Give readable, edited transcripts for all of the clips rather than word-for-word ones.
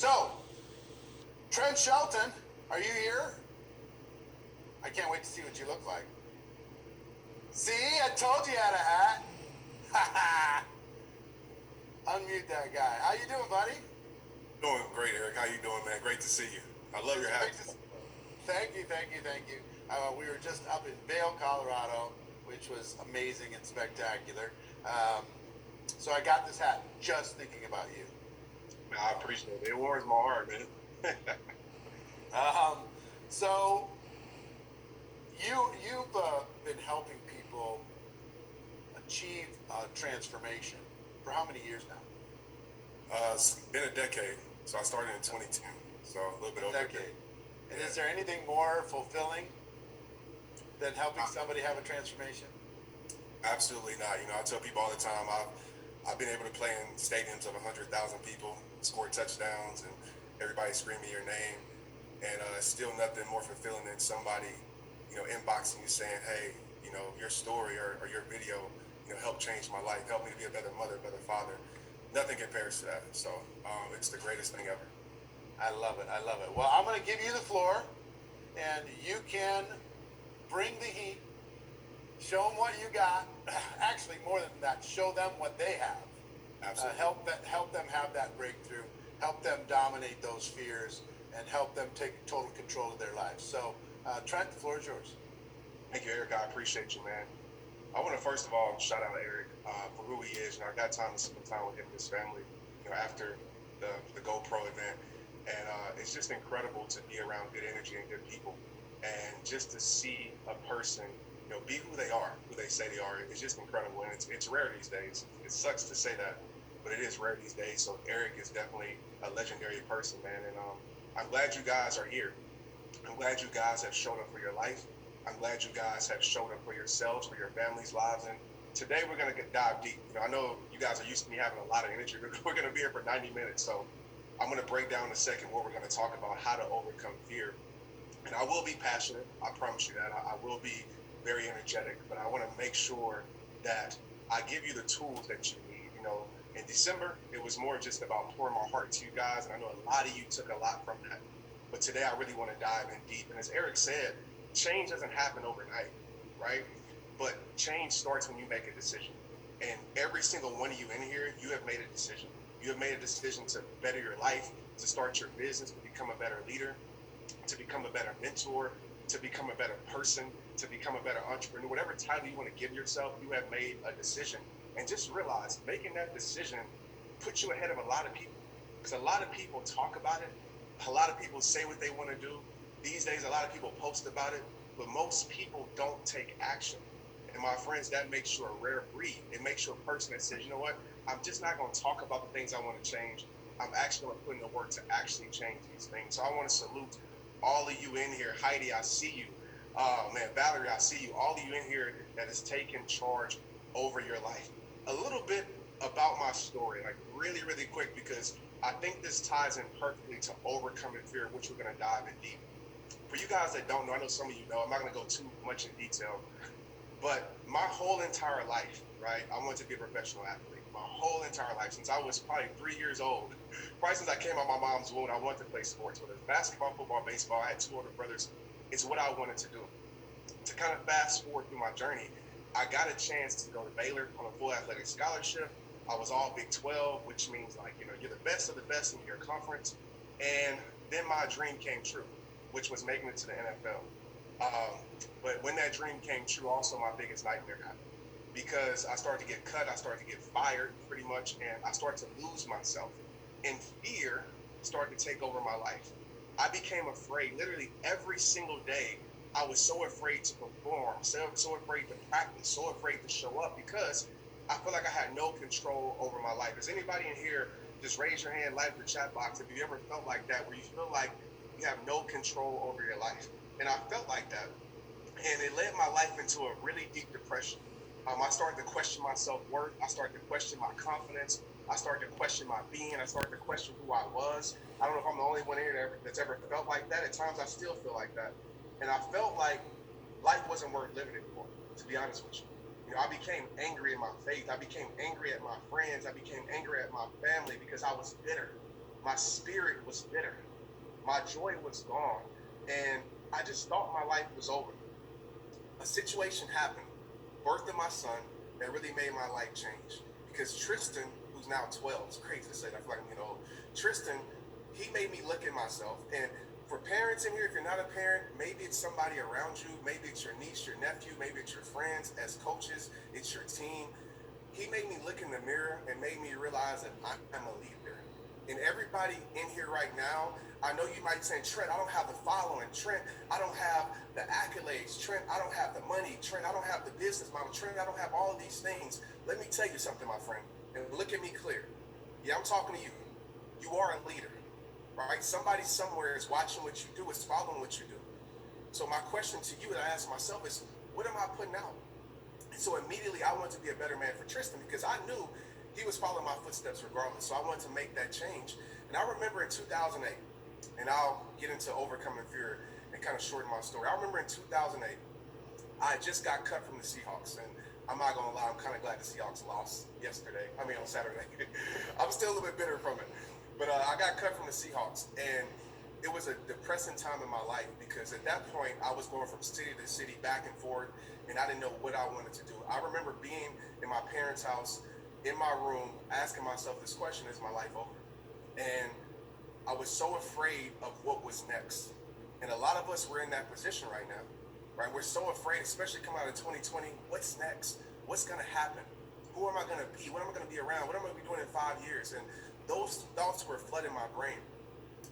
So, Trent Shelton, are you here? I can't wait to see what you look like. See, I told you had a hat. Ha ha. Unmute that guy. How you doing, buddy? Doing great, Eric. How you doing, man? Great to see you. I love your hat. Thank you. We were just up in Vail, Colorado, which was amazing and spectacular. So I got this hat just thinking about you. Man, I appreciate it. It warms my heart, man. So you've been helping people achieve transformation for how many years now? It's been a decade. So I started in 2010. So a little bit over a decade. And is there anything more fulfilling than helping somebody have a transformation? Absolutely not. You know, I tell people all the time, I've been able to play in stadiums of 100,000 people, score touchdowns, and everybody screaming your name. And still nothing more fulfilling than somebody, inboxing you saying, hey, your story or your video, helped change my life, helped me to be a better mother, better father. Nothing compares to that. So it's the greatest thing ever. I love it. Well, I'm going to give you the floor, and you can bring the heat, show them what you got. Actually, more than that, show them what they have. Absolutely. Help them have that breakthrough, help them dominate those fears, and help them take total control of their lives. So, Trent, the floor is yours. Thank you, Eric. I appreciate you, man. I want to first of all shout out Eric for who he is. I got time to spend time with him and his family, after the GoPro event. And it's just incredible to be around good energy and good people. And just to see a person, be who they are, who they say they are, it's just incredible. And it's rare these days. It sucks to say that, but it is rare these days. So Eric is definitely a legendary person, man. And I'm glad you guys are here. I'm glad you guys have shown up for your life. I'm glad you guys have shown up for yourselves, for your families' lives. And today we're going to dive deep. I know you guys are used to me having a lot of energy. We're going to be here for 90 minutes. So I'm going to break down in a second what we're going to talk about, how to overcome fear. And I will be passionate. I promise you that. I will be very energetic, but I want to make sure that I give you the tools that you need. In December, it was more just about pouring my heart to you guys. And I know a lot of you took a lot from that. But today I really want to dive in deep. And as Eric said, change doesn't happen overnight, right? But change starts when you make a decision. And every single one of you in here, you have made a decision. You have made a decision to better your life, to start your business, to become a better leader, to become a better mentor, to become a better person, to become a better entrepreneur. Whatever title you want to give yourself, you have made a decision. And just realize making that decision puts you ahead of a lot of people. Because a lot of people talk about it. A lot of people say what they want to do. These days, a lot of people post about it, but most people don't take action. And my friends, that makes you a rare breed. It makes you a person that says, you know what? I'm just not going to talk about the things I want to change. I'm actually going to put in the work to actually change these things. So I want to salute all of you in here. Heidi, I see you. Valerie, I see you. All of you in here that has taken charge over your life. A little bit about my story, like really, really quick, because I think this ties in perfectly to overcoming fear, which we're going to dive in deep. For you guys that don't know, I know some of you know, I'm not going to go too much in detail, but my whole entire life, right, I wanted to be a professional athlete. My whole entire life, since I was probably 3 years old, probably since I came out of my mom's womb, I wanted to play sports, whether it's basketball, football, baseball. I had two older brothers. It's what I wanted to do. To kind of fast forward through my journey, I got a chance to go to Baylor on a full athletic scholarship. I was all Big 12, which means you're the best of the best in your conference. And then my dream came true, which was making it to the NFL. But when that dream came true, also my biggest nightmare happened. Because I started to get cut, I started to get fired pretty much, and I started to lose myself. And fear started to take over my life. I became afraid literally every single day. I was so afraid to perform, so afraid to practice, so afraid to show up because I feel like I had no control over my life. Does anybody in here just raise your hand, light up the chat box if you ever felt like that, where you feel like you have no control over your life? And I felt like that. And it led my life into a really deep depression. I started to question my self-worth. I started to question my confidence. I started to question my being. I started to question who I was. I don't know if I'm the only one here that's ever felt like that. At times I still feel like that. And I felt like life wasn't worth living anymore, to be honest with you. I became angry in my faith. I became angry at my friends. I became angry at my family because I was bitter. my spirit was bitter. My joy was gone. And I just thought my life was over. A situation happened, birth of my son, that really made my life change. Because Tristan, who's now 12, it's crazy to say that, I feel like I'm getting old. Tristan, he made me look at myself. And for parents in here, if you're not a parent, maybe it's somebody around you, maybe it's your niece, your nephew, maybe it's your friends. As coaches, it's your team. He made me look in the mirror and made me realize that I'm a leader. And everybody in here right now, I know you might say, Trent, I don't have the following. Trent, I don't have the accolades. Trent, I don't have the money. Trent, I don't have the business model. Trent, I don't have all of these things. Let me tell you something, my friend, and look at me clear. Yeah, I'm talking to you. You are a leader, right? Somebody somewhere is watching what you do, is following what you do. So my question to you that I ask myself is, what am I putting out? And so immediately I wanted to be a better man for Tristan because I knew he was following my footsteps regardless. So I wanted to make that change. And I remember in 2008, and I'll get into overcoming fear and kind of shorten my story. I remember in 2008, I just got cut from the Seahawks. And I'm not going to lie, I'm kind of glad the Seahawks lost on Saturday. I'm still a little bit bitter from it. But I got cut from the Seahawks. And it was a depressing time in my life because at that point, I was going from city to city, back and forth, and I didn't know what I wanted to do. I remember being in my parents' house, in my room, asking myself this question, is my life over? And I was so afraid of what was next. And a lot of us, we're in that position right now, right? We're so afraid, especially coming out of 2020, what's next? What's gonna happen? Who am I gonna be? What am I gonna be around? What am I gonna be doing in 5 years? And those thoughts were flooding my brain.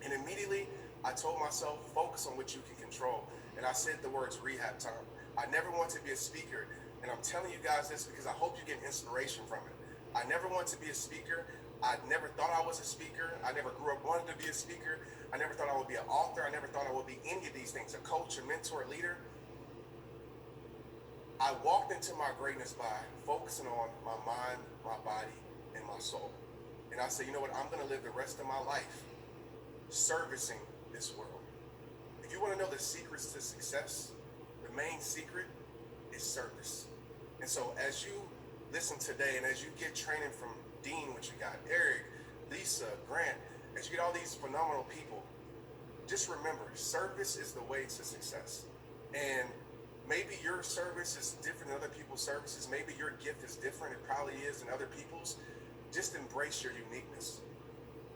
And immediately, I told myself, focus on what you can control. And I said the words rehab time. I never want to be a speaker. And I'm telling you guys this because I hope you get inspiration from it. I never want to be a speaker. I never thought I was a speaker. I never grew up wanting to be a speaker. I never thought I would be an author. I never thought I would be any of these things, a coach, a mentor, a leader. I walked into my greatness by focusing on my mind, my body, and my soul. And I said, you know what? I'm going to live the rest of my life servicing this world. If you want to know the secrets to success, the main secret is service. And so as you listen today and as you get training from Dean, which you got Eric, Lisa, Grant, as you get all these phenomenal people, just remember, service is the way to success. And maybe your service is different than other people's services. Maybe your gift is different. It probably is than other people's. Just embrace your uniqueness.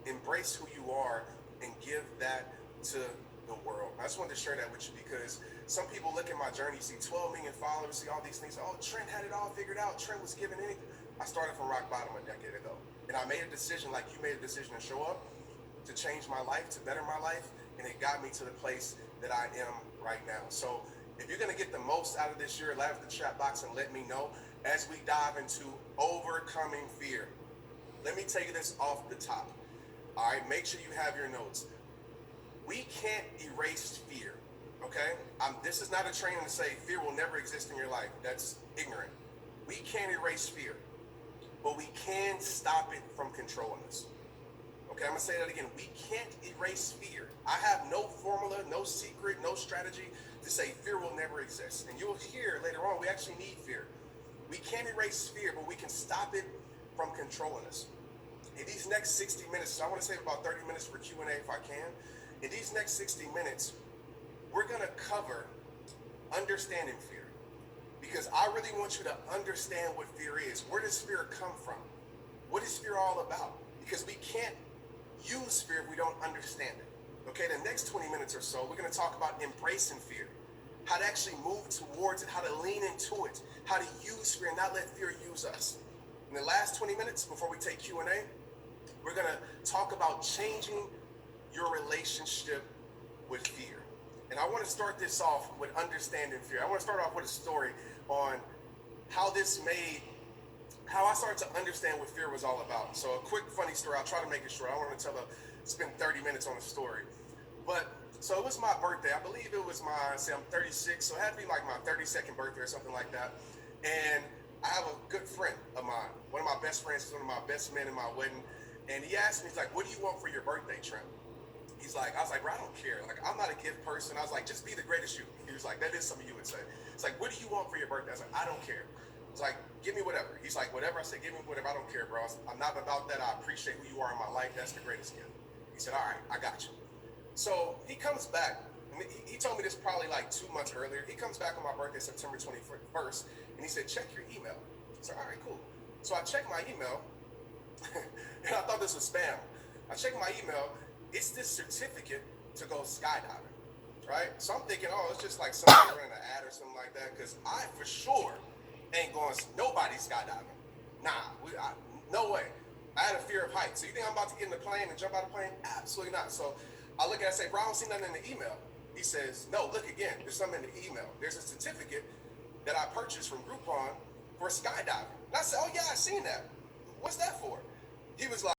Embrace who you are and give that to the world. I just wanted to share that with you because some people look at my journey, see 12 million followers, see all these things. Oh, Trent had it all figured out. Trent was given anything. I started from rock bottom a decade ago. And I made a decision like you made a decision to show up, to change my life, to better my life. And it got me to the place that I am right now. So if you're going to get the most out of this year, laugh in the chat box and let me know as we dive into overcoming fear. Let me tell you this off the top. All right, make sure you have your notes. We can't erase fear, okay? This is not a training to say fear will never exist in your life. That's ignorant. We can't erase fear, but we can stop it from controlling us. Okay, I'm gonna say that again. We can't erase fear. I have no formula, no secret, no strategy to say fear will never exist. And you'll hear later on, we actually need fear. We can't erase fear, but we can stop it from controlling us. In these next 60 minutes, so I want to save about 30 minutes for Q&A if I can. In these next 60 minutes, we're going to cover understanding fear. Because I really want you to understand what fear is. Where does fear come from? What is fear all about? Because we can't use fear if we don't understand it. Okay, the next 20 minutes or so, we're going to talk about embracing fear. How to actually move towards it, how to lean into it, how to use fear and not let fear use us. In the last 20 minutes, before we take Q&A, we're going to talk about changing your relationship with fear. And I want to start this off with understanding fear. I want to start off with a story on how I started to understand what fear was all about. So a quick funny story. I'll try to make it short. I don't want to spend 30 minutes on a story. But so it was my birthday. I believe it was I'm 36, so it had to be like my 32nd birthday or something like that. And I have a good friend of mine. One of my best friends is one of my best men in my wedding. And he asked me, he's like, what do you want for your birthday, Trent? I was like, bro, I don't care. Like, I'm not a gift person. I was like, just be the greatest you. He was like, that is something you would say. It's like, what do you want for your birthday? I was like, I don't care. It's like, give me whatever. He's like, whatever. I said, give me whatever. I don't care, bro. I'm not about that. I appreciate who you are in my life. That's the greatest gift. said, all right, I got you. So he comes back. He told me this probably like 2 months earlier. He comes back on my birthday, September 21st, and he said, check your email. I said, all right, cool. So I checked my email, and I thought this was spam. I checked my email. It's this certificate to go skydiving, right? So I'm thinking, oh, it's just like somebody running an ad or something like that, because I for sure ain't going, nobody skydiving. Nah, no way. I had a fear of heights. So you think I'm about to get in the plane and jump out of the plane? Absolutely not. So I look at it and say, bro, I don't see nothing in the email. He says, no, look again. There's something in the email. There's a certificate that I purchased from Groupon for skydiving. And I said, oh, yeah, I seen that. What's that for? He was like,